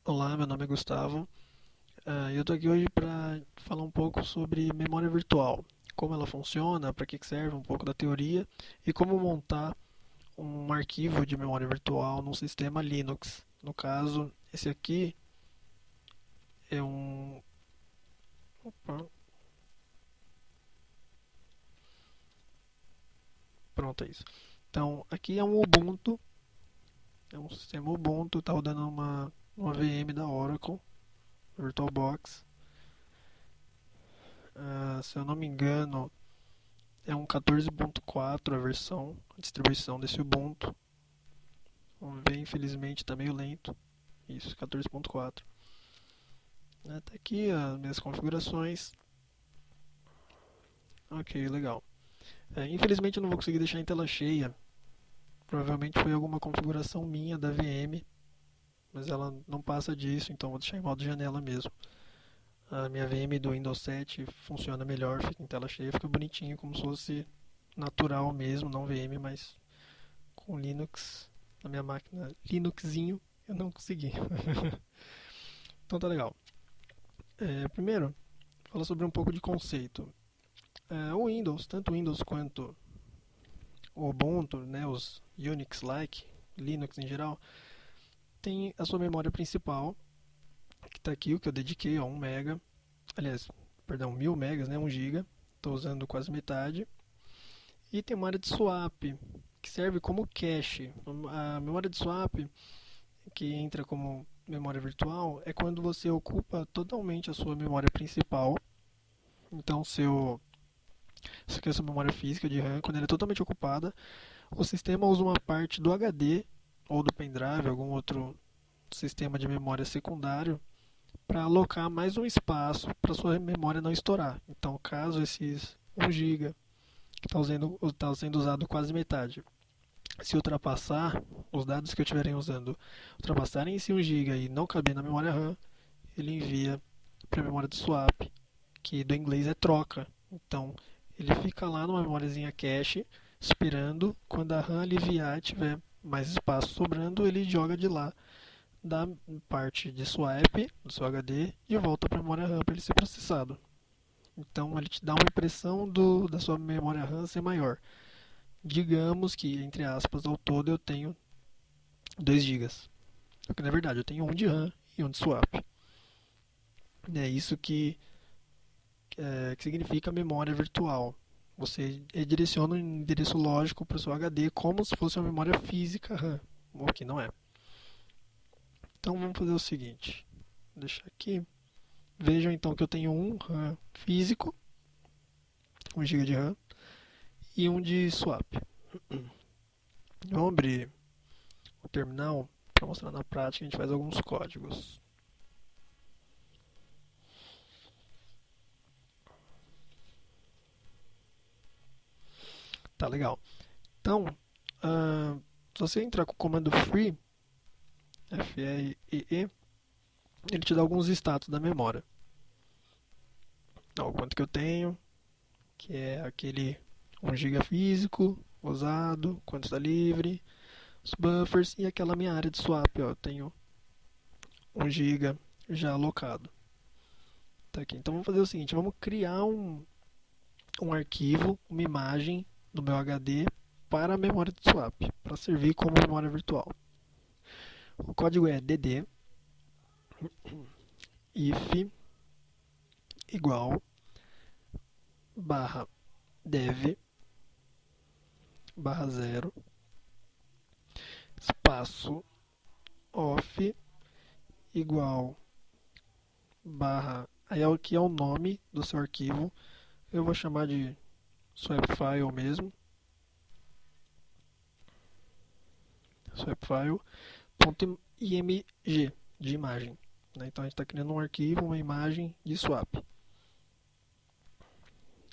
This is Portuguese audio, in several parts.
Olá, meu nome é Gustavo. Eu estou aqui hoje para falar um pouco sobre memória virtual, como ela funciona, para que serve, um pouco da teoria e como montar um arquivo de memória virtual num sistema Linux. No caso, esse aqui é um. Opa, pronto, é isso. Então, aqui é um Ubuntu, é um sistema Ubuntu, está rodando uma VM da Oracle, VirtualBox. Se eu não me engano, é um 14.4 a versão, a distribuição desse Ubuntu. Vamos ver, infelizmente está meio lento. Isso, 14.4. Tá aqui as minhas configurações. Ok, legal. Infelizmente eu não vou conseguir deixar em tela cheia. Provavelmente foi alguma configuração minha da VM, mas ela não passa disso, então vou deixar em modo janela mesmo. A minha VM do Windows 7 funciona melhor, fica em tela cheia, fica bonitinho, como se fosse natural mesmo, não VM, mas com Linux na minha máquina Linuxinho eu não consegui. Então tá legal. Primeiro, falar sobre um pouco de conceito. O Windows, tanto o Windows quanto o Ubuntu, né, os Unix-like, Linux em geral, tem a sua memória principal, que está aqui, o que eu dediquei a 1 mega, aliás, perdão, 1000 megas, né, 1 giga, estou usando quase metade. E tem uma área de swap, que serve como cache. A memória de swap, que entra como memória virtual, é quando você ocupa totalmente a sua memória principal. Então, se quer sua memória física de RAM, quando ela é totalmente ocupada, o sistema usa uma parte do HD ou do pendrive, algum outro sistema de memória secundário, para alocar mais um espaço para sua memória não estourar. Então, caso esses 1 GB que está sendo usado quase metade, se ultrapassar, os dados que eu estiverem usando ultrapassarem esse 1 GB e não caber na memória RAM, ele envia para a memória de swap, que do inglês é troca. Então, ele fica lá numa memóriazinha cache, esperando quando a RAM aliviar e tiver mais espaço sobrando, ele joga de lá da parte de swap do seu HD e volta para a memória RAM para ele ser processado. Então ele te dá uma impressão da sua memória RAM ser maior. Digamos que, entre aspas, ao todo eu tenho 2 gigas. Só que na verdade eu tenho um de RAM e um de swap. É isso que significa memória virtual. Você direciona um endereço lógico para o seu HD como se fosse uma memória física RAM, o que não é. Então vamos fazer o seguinte: deixa aqui. Vejam então que eu tenho um RAM físico, 1 GB de RAM, e um de swap. Vamos abrir o terminal para mostrar na prática. A gente faz alguns códigos. Tá legal. Então, se você entrar com o comando free, FREE, ele te dá alguns status da memória. Ó, o quanto que eu tenho, que é aquele 1 GB físico usado, quanto está livre, os buffers e aquela minha área de swap. Ó, eu tenho 1 GB já alocado. Tá aqui. Então vamos fazer o seguinte, vamos criar um arquivo, uma imagem do meu HD para a memória de swap, para servir como memória virtual. O código é dd if igual barra dev barra zero espaço off igual barra, aí aqui é o nome do seu arquivo, eu vou chamar de swapfile mesmo, swapfile.img de imagem, né? Então a gente está criando um arquivo, uma imagem de swap.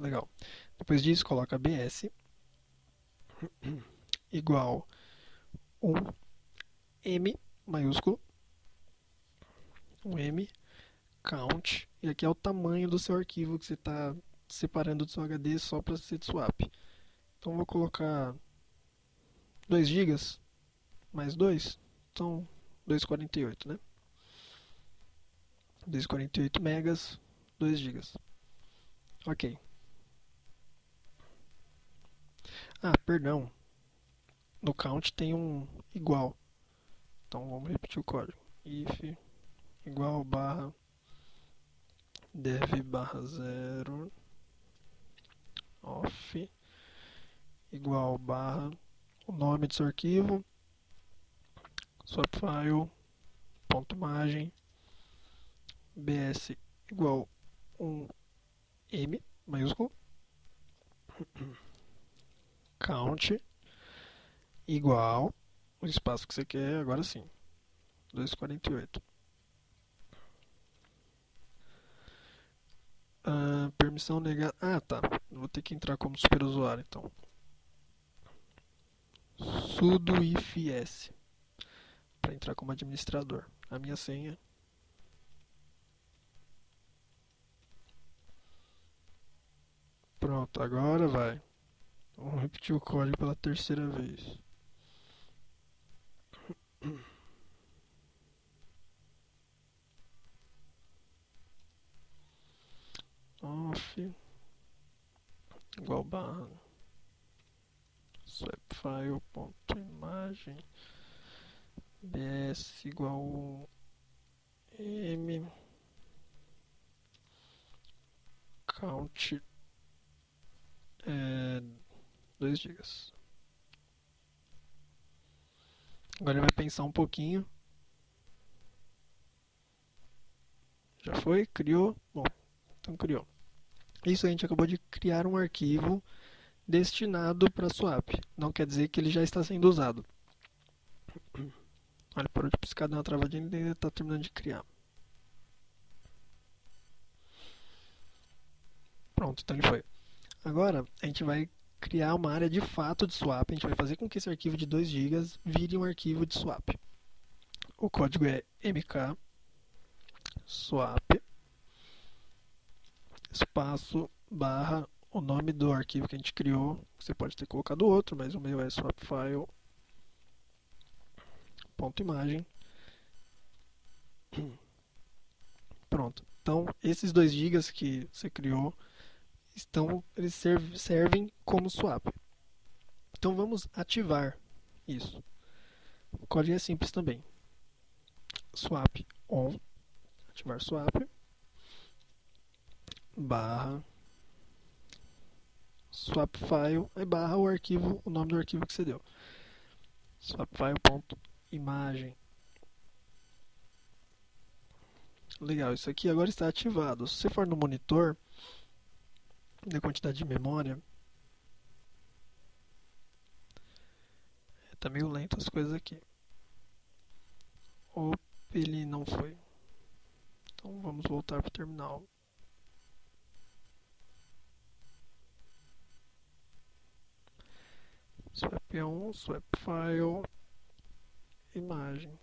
Legal. Depois disso, coloca bs igual um m maiúsculo, um m count, e aqui é o tamanho do seu arquivo que você está separando do seu HD só para ser de swap. Então vou colocar 2 gigas mais 2, então 248, né? 248 megas, 2 gigas. Ok. Ah, perdão. No count tem um igual. Então vamos repetir o código. If igual barra dev barra 0 off igual barra o nome do seu arquivo, swapfile, ponto imagem, bs igual 1m maiúsculo, count igual o espaço que você quer, agora sim, 248. Permissão negada. Ah, tá. Vou ter que entrar como superusuário, então. Sudo ifs para entrar como administrador. A minha senha. Pronto, agora vai. Vamos repetir o código pela terceira vez. Off igual barra swapfile.imagem bs igual m count 2 gigas. Agora ele vai pensar um pouquinho. Já foi? Criou? Bom, então criou. Isso a gente acabou de criar um arquivo destinado para swap. Não quer dizer que ele já está sendo usado. Olha, parou de piscar, deu uma travadinha e ainda está terminando de criar. Pronto, então ele foi. Agora a gente vai criar uma área de fato de swap. A gente vai fazer com que esse arquivo de 2 GB vire um arquivo de swap. O código é mk swap espaço barra o nome do arquivo que a gente criou. Você pode ter colocado outro, mas o meu é swapfile.imagem. Pronto. Então, esses 2 GB que você criou, eles servem como swap. Então, vamos ativar isso. O código é simples também. Swap on, ativar swap, barra swapfile, aí barra o arquivo, o nome do arquivo que você deu. Swapfile.imagem. Legal, isso aqui agora está ativado. Se você for no monitor, da quantidade de memória, tá meio lento as coisas aqui. Ou ele não foi. Então vamos voltar para o terminal. Swap1, swapfile, imagem.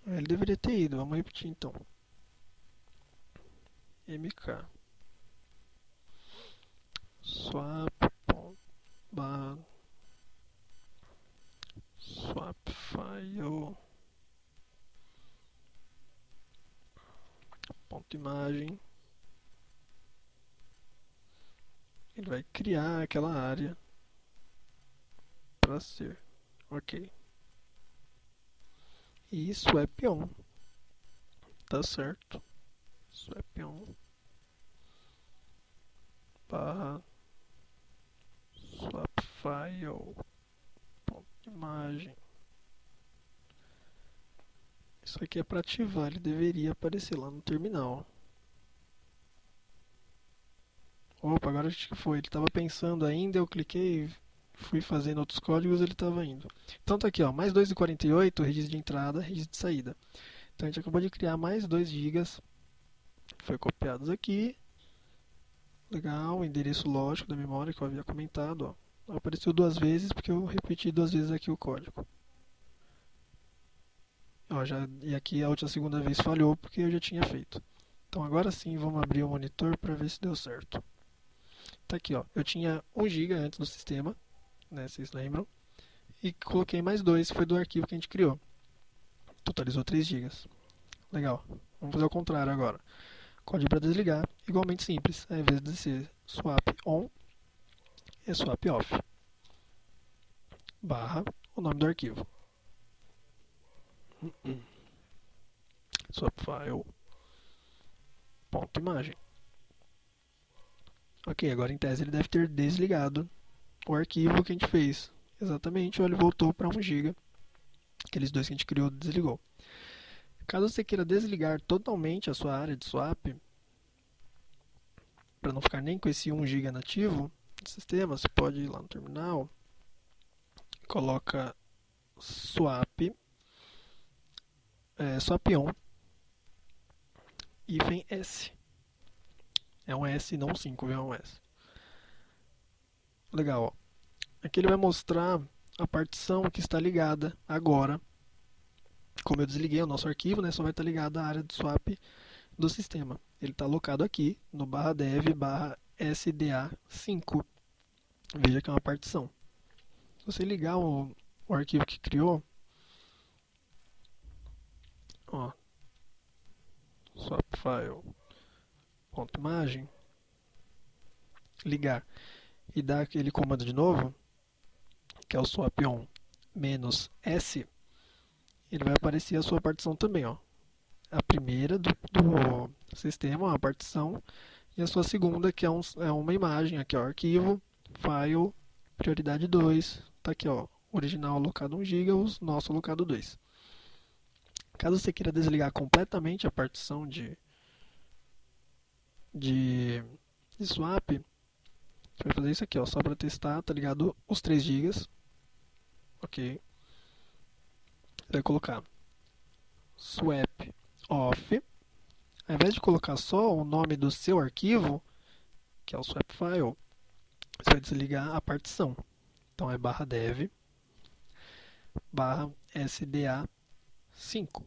Ele deveria ter ido, vamos repetir então. mk swapfile.imagem. Ele vai criar aquela área para ser. Ok. E swap on. Tá certo. Swap on. Barra swapfile.imagem. Isso aqui é para ativar, ele deveria aparecer lá no terminal. Opa, agora acho que foi. Ele estava pensando ainda, eu cliquei, fui fazendo outros códigos, ele estava indo. Então tá aqui, ó, mais 2,48, registro de entrada, registro de saída. Então a gente acabou de criar mais 2 GB. Foi copiados aqui. Legal, o endereço lógico da memória que eu havia comentado, ó. Apareceu 2 vezes porque eu repeti 2 vezes aqui o código. Ó, e aqui a outra segunda vez falhou porque eu já tinha feito. Então agora sim vamos abrir o monitor para ver se deu certo. Tá aqui, ó. Eu tinha 1 GB antes do sistema, né, vocês lembram? E coloquei mais 2, que foi do arquivo que a gente criou. Então totalizou 3 GB. Legal. Vamos fazer o contrário agora. Código para desligar, igualmente simples. Ao invés de ser swap on, é swap off. Barra o nome do arquivo. Swap file. Ponto imagem. Ok, agora em tese ele deve ter desligado o arquivo que a gente fez. Exatamente, olha, ele voltou para 1 GB. Aqueles dois que a gente criou desligou. Caso você queira desligar totalmente a sua área de swap, para não ficar nem com esse 1 GB nativo do sistema, você pode ir lá no terminal, coloca swap, swap on, hífen S. É um S, não 5, viu? É um S. Legal, ó. Aqui ele vai mostrar a partição que está ligada agora. Como eu desliguei o nosso arquivo, né, só vai estar ligada a área de swap do sistema. Ele está alocado aqui no /dev /sda5. Veja que é uma partição. Se você ligar o arquivo que criou, ó, swap file ponto imagem, ligar e dar aquele comando de novo, que é o swap on -s, ele vai aparecer a sua partição também, ó. A primeira do sistema, uma partição, e a sua segunda, que é uma imagem, aqui ó, arquivo, file, prioridade 2, tá aqui ó, original alocado 1 GB, o nosso alocado 2. Caso você queira desligar completamente a partição de swap, você vai fazer isso aqui ó, só para testar, tá ligado? Os 3 GB, ok. Você vai colocar swap off, ao invés de colocar só o nome do seu arquivo, que é o swap file, você vai desligar a partição. Então é /dev /sda5.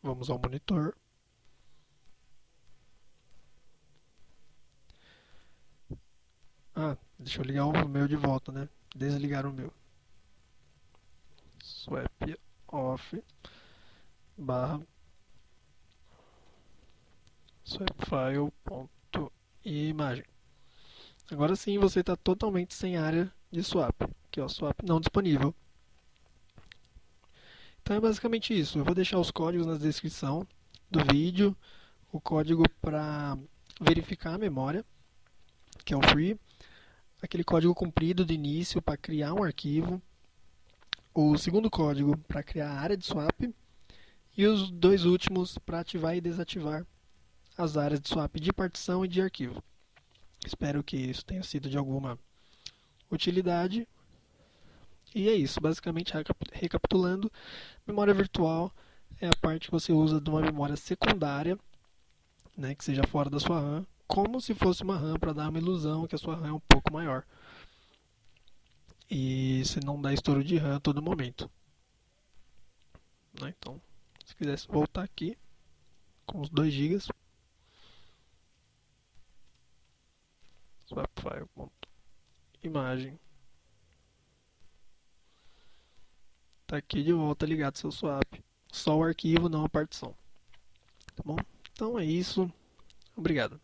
Vamos ao monitor. Ah, deixa eu ligar o meu de volta, né? Desligar o meu. Swap off barra swap file ponto imagem. Agora sim você está totalmente sem área de swap. Aqui ó, swap não disponível. Então é basicamente isso. Eu vou deixar os códigos na descrição do vídeo. O código para verificar a memória, que é o free. Aquele código comprido de início para criar um arquivo. O segundo código para criar a área de swap. E os dois últimos para ativar e desativar as áreas de swap de partição e de arquivo. Espero que isso tenha sido de alguma utilidade. E é isso, basicamente recapitulando, memória virtual é a parte que você usa de uma memória secundária, né, que seja fora da sua RAM, como se fosse uma RAM para dar uma ilusão que a sua RAM é um pouco maior. E você não dá estouro de RAM a todo momento. Né? Então, se quisesse voltar aqui com os 2 GB, swap file ponto imagem, tá aqui de volta ligado seu swap. Só o arquivo, não a partição. Tá bom? Então é isso. Obrigado.